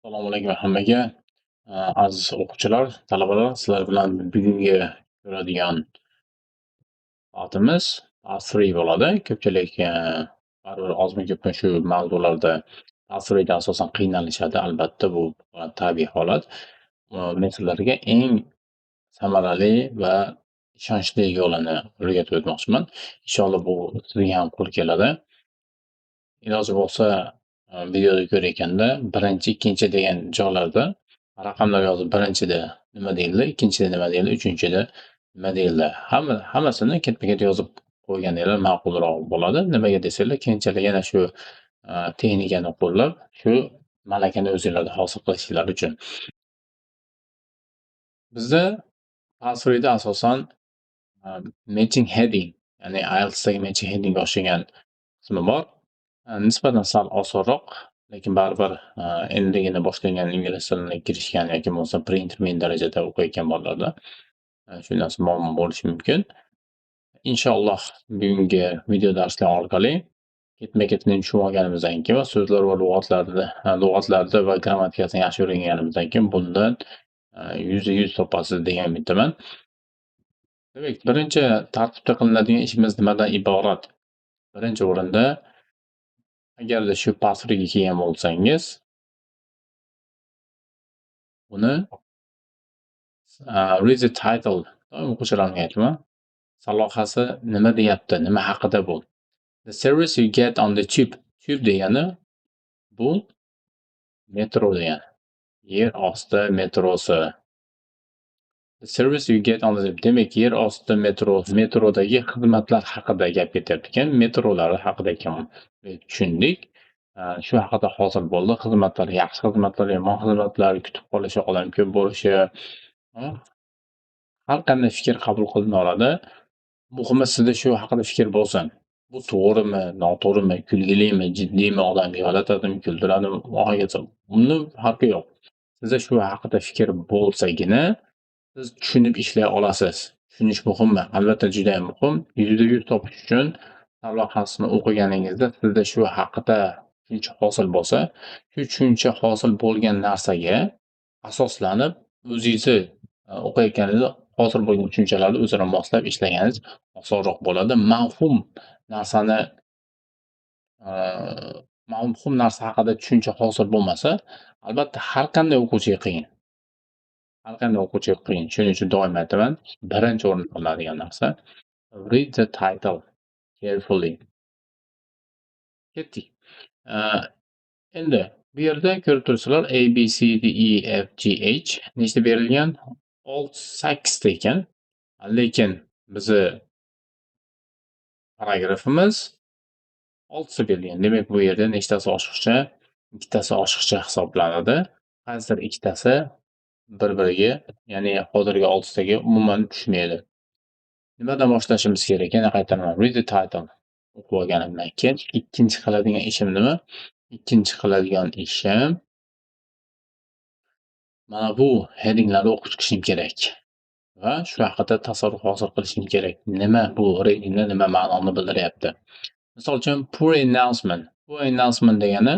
Assalomu alaykum hammaga. Aziz o'quvchilar, talabalar, sizlar bilan bugungi ko'radigan soatimiz tasviriy bo'ladi. Ko'pchilik baribir ozmi-ko'pmi shu mavzularda tasviriyda asosan qiynalishadi. Albatta, bu tabiiy holat. Men sizlarga eng samarali va ishonchli yo'lini o'rgatib o'tmoqchiman. Inshaalloh bu sizga ham qo'l keladi. Iloji bo'lsa, videoda ko'rayotganda birinchi, ikkinchi degan joylarda raqamlar yozib birinchida nima deyildi, ikkinchida nima deyildi, uchinchida nima deyildi. Hammasini ketma-ket yozib qo'yganinglar ma'qulroq bo'ladi. Nimaga desanglar, keyinchalik yana shu texnikani qo'llab, shu malakani o'zinglarda hosil qilishinglar uchun. Bizda tasvirida asosan matching heading, ya'ni IELTSdagi matching headingga o'xshagan qismi bor. Nisbatan sal osonroq, lekin baribir endigina boshlangan ingliz tiliga kirishgan yoki bo'lmasa pre-intermediate darajada o'qiyotgan bolalarda shu narsa muammo bo'lishi mumkin. Inshaalloh bugungi video darslar orqali ketma-ket tushunib olganimizdan keyin va so'zlar va lug'atlarni va grammatikasini yaxshi o'rganganimizdan keyin bundan %100 topasiz degan umiddaman. Demak, birinchi tartibda qilinadigan ishimiz nimadan iborat? Birinchi o'rinda, agarda shu pasriga kelgan bo'lsangiz, uni read the title, doim o'quvchilarga aytaman, salohasi nima deyapti, nima haqida bu. The service you get on the tube. Tube degani bu metro degani. Yer osti metrosi. The service you get on the tube. Demak, yer osti metrodagi xizmatlar haqida gap ketyapti ekan. Metrolar haqida ekan. Tushundik. Shu haqida hosil bo'ldi. Xizmatlar, yaxshi xizmatlar, yomon xizmatlar, kutib qolishi, odam ko'p bo'lishi. Har qanday fikr qabul qilina oladi. Muhimi sizda shu haqida fikr bo'lsin. Bu to'g'rimi, noto'g'rimi, kulgilimi, jiddiymi, odamga g'alatadimi, kuldiradimi, oxirigacha uni farqi yo'q. Sizda shu haqida fikr bo'lsagina siz tushunib ishlay olasiz. Tushunish muhimmi? Albatta juda ham muhim. %100 topish uchun lavhasini o'qiganingizda sizda shu haqida tushuncha hosil bo'lsa, shu tushuncha hosil bo'lgan narsaga asoslanib o'zingizni o'qiyotganingizda hosil bo'lgan tushunchalarni o'zaro moslab ishlaganingiz osonroq bo'ladi. Mavhum narsa haqida tushuncha hosil bo'lmasa, albatta har qanday o'quvchiga qiyin. Shuning uchun doim aytaman, birinchi o'rinda qilinadigan narsa read the title carefully. Ketdik. Endi bu yerda ko'rib turibsizlar, A, B, C, D, E, F, G, H nechta berilgan? 8 ta ekan. Lekin bizni paragrafimiz 6 ta berilgan. Demak, bu yerda nechtasi oshiqcha? 2 tasi oshiqcha hisoblanadi. Qaysidir 2 tasi bir-biriga, ya'ni hozirgi 6 taga umuman tushmaydi. Nimadan boshlashimiz kerak? Yana qaytaraman. Read the title. O'qib olganimdan keyin ikkinchi qiladigan ishim nima? Ikkinchi qiladigan ishim mana bu headinglarni o'qib chiqishim kerak va shu haqida tasavvur hosil qilishim kerak. Nima bu readinglar nima ma'noni bildiryapti? Misol uchun poor announcement. Poor announcement degani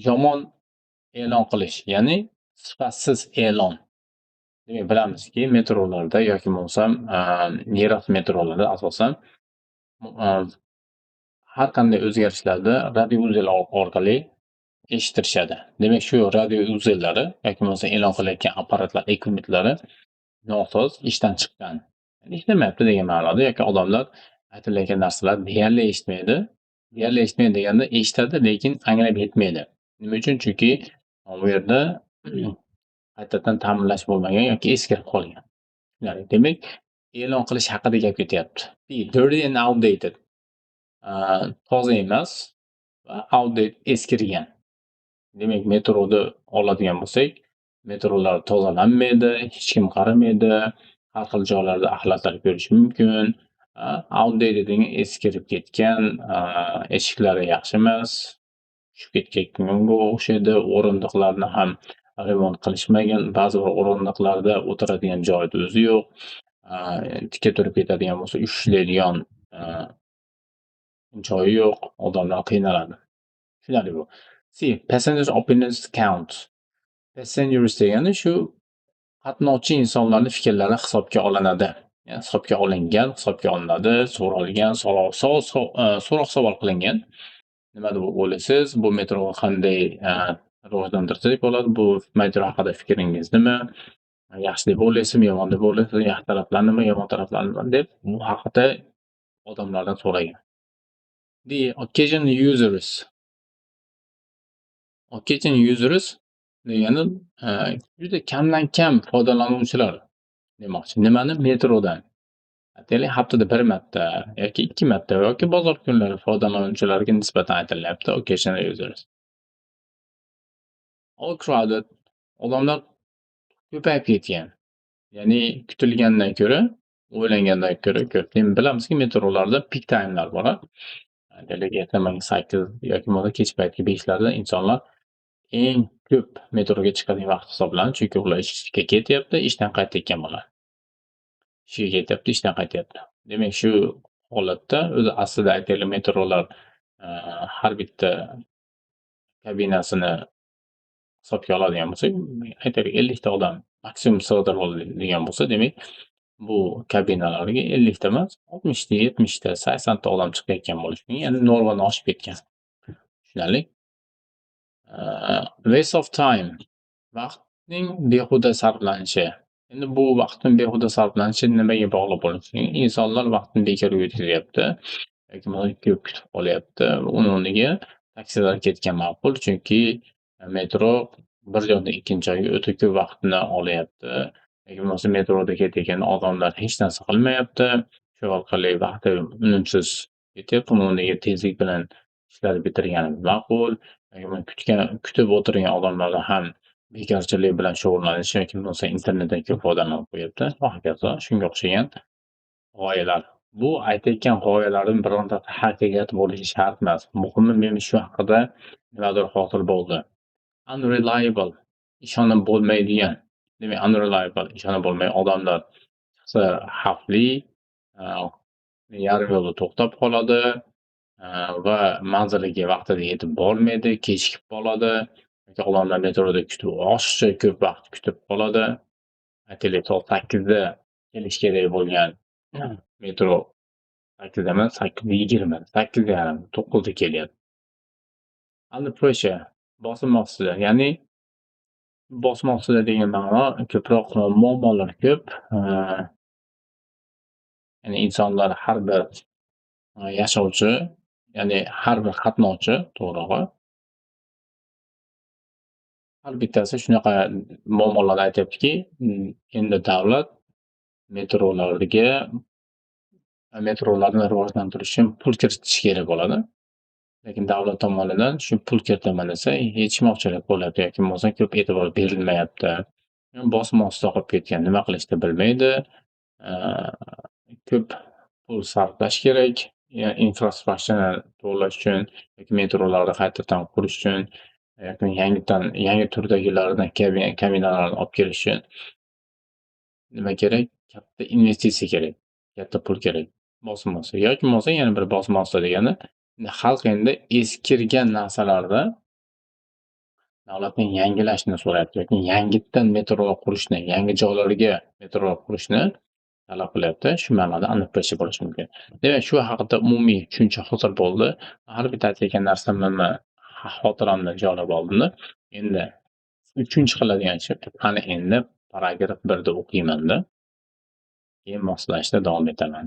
yomon e'lon qilish, ya'ni sifatsiz e'lon. Demak, bilamizki, metrolarda yoki bo'lmasam yerosti metrolarda asosan har qanday o'zgarishlarni radio orqali eshittirishadi. Demak, shu radio uzellari yoki bo'lmasa e'lon qilayotgan apparatlar, ekvipunmentlari nosoz, ishdan chiqqan. Ishlamayapti degan ma'noda yoki odamlar aytilayotgan narsalar deyarli eshitmaydi. Deyarli eshitmaydi deganda eshitadi, lekin anglab yetmaydi. Nima uchun? Chunki bu yerda qaytadan ta'minlash bo'lmagan yoki eskirib qolgan. Demak, e'lon qilish haqida gap ketyapti. Dirty and outdated. Toza emas va outdated, eskirgan. Demak, metroni oladigan bo'lsak, metrolar tozalanmaydi, hech kim qaramaydi, har xil joylarda axlatlar ko'rish mumkin. Outdated degan eskirib ketgan, eshiklari yaxshi emas, tushib ketganga o'xshaydi, o'rindiqlarni ham remont qilishmagan, ba'zi bir o'rindiqlarda o'tiradigan joyni o'zi yo'q, tikka turib ketadigan bo'lsa, ushlaydigan joyi yo'q, odamlar qiynaladi. Tushunarli bu. See, passengers opinions count. Passengers degani shu qatnovchi insonlarning fikrlari hisobga olinadi. Ya'ni hisobga olingan, hisobga olinadi, so'ralgan, so'roq-savol qilingan. Nima deb o'ylaysiz? Bu metroni qanday rivojlantirsak bo'ladi? Bu metro haqida fikringiz nima? Yaxshi deb o'ylaysizmi, yomon deb o'ylaysizmi? Yaxshi taraflari nima, yomon taraflari nima deb bu haqida odamlardan so'ragan. The occasion users. Occasion users degani juda kamdan kam foydalanuvchilar demoqchi. Nimani? Metrodan. Aytaylik, haftada 1 marta yoki 2 marta yoki bozor kunlari foydalanuvchilarga nisbatan aytilyapti occasional users. All crowded. Odamlar ko'payib ketgan. Ya'ni kutilgandan ko'ra, o'ylangandan ko'ra ko'p. Endi bilamizki, metrolarda peak time'lar bor. Aytaylik, ertamangi 8 yoki bo'lmasa kech paytgi 5 larda insonlar eng ko'p metroga chiqadigan vaqt hisoblanadi. Chunki ular ishga ketyapti, ishdan qaytayotgan bo'ladi. Ishga ketyapti, ishdan qaytyapti. Demak, shu holatda o'zi aslida aytaylik, metrolar har bitta kabinasini hisobga oladigan bo'lsak, aytaylik 50 ta odam maksimum sig'dirib oladigan bo'lsa, demak, bu kabinalarga 50 ta emas, 60 ta, 70 ta, 80 ta odam chiqayotgan bo'lishi mumkin. Ya'ni normadan oshib ketgan. Tushunarli? Waste of time. Vaqtning behuda sarflanishi. Endi bu vaqtning behuda sarflanishi nimaga bog'liq bo'lishi mumkin? Insonlar vaqtini bekorga o'tkazyapti yoki ko'p kutib qolyapti. Uni o'rniga taksilar ketgan ma'qul, chunki metro bir joydan ikkinchi joyga o'ta ko'p vaqtni olyapti. Yoki bo'lmasa metroda ketayotgan odamlar hech narsa qilmayapti. Shu orqali vaqti unumsiz ketyapti. Uni o'rniga tezlik bilan ishlarni bitirganimiz ma'qul. Kutib o'tirgan odamlar ham bekorchilik bilan shug'ullanish yoki bo'lmasa internetdan ko'p foydalanib qo'yapti va hokazo. Shunga o'xshagan g'oyalar. Bu aytayotgan g'oyalarning birontasi haqiqat bo'lishi shart emas. Muhimi, men shu haqida nimadir hosil bo'ldi. Unreliable, ishonib bo'lmaydigan. Demak, unreliable, ishonib bo'lmaydigan odamlar chiqsa xavfli, yarim yo'lda to'xtab qoladi va manziliga vaqtida yetib bormaydi, kechikib qoladi. Yoki odamlar metroda kutib, oshiqcha ko'p vaqt kutib qoladi. Aytaylik, soat 8 da kelish kerak bo'lgan metro 8 da emas, 8:20, 8:30, 9 da kelyapti. Under pressure, bosim ostida. Ya'ni bosim ostida degan ma'no ko'proq muammolar ko'p. Ya'ni insonlar har bir yashovchi, ya'ni har bir qatnovchi, to'g'rirog'i, har bittasi shunaqa muammolarni aytyaptiki, endi davlat metrolarni rivojlantirish uchun pul kiritish kerak bo'ladi. Lekin davlat tomonidan shu pul kiritaman desa, yetishmovchilik bo'lyapti yoki bo'lmasa ko'p e'tibor berilmayapti. Bosim ostida qolib ketgan, nima qilishni bilmaydi. Ko'p pul sarflash kerak, infrastrukturani to'g'irlash uchun yoki metrolarni qaytadan qurish uchun yoki yangi turdagilardan kabinalarni olib kelish uchun nima kerak? Katta investitsiya kerak, katta pul kerak. Bosim ostida yoki bo'lmasa yana bir bosim ostida degani, xalq endi eskirgan narsalarda davlatning yangilashni so'rayapti yoki yangitdan metro qurishni, yangi joylarga metro qurishni talab qilyapti. Shu ma'noda under pressure bo'lishi mumkin. Demak, shu haqida umumiy tushuncha hosil bo'ldi. Har bitta aytayotgan narsamni xotiramda joylab oldim. Endi 3-chi qiladigan ishim, qani endi paragraf 1 da o'qiyman-da. Keyin moslashda davom etaman.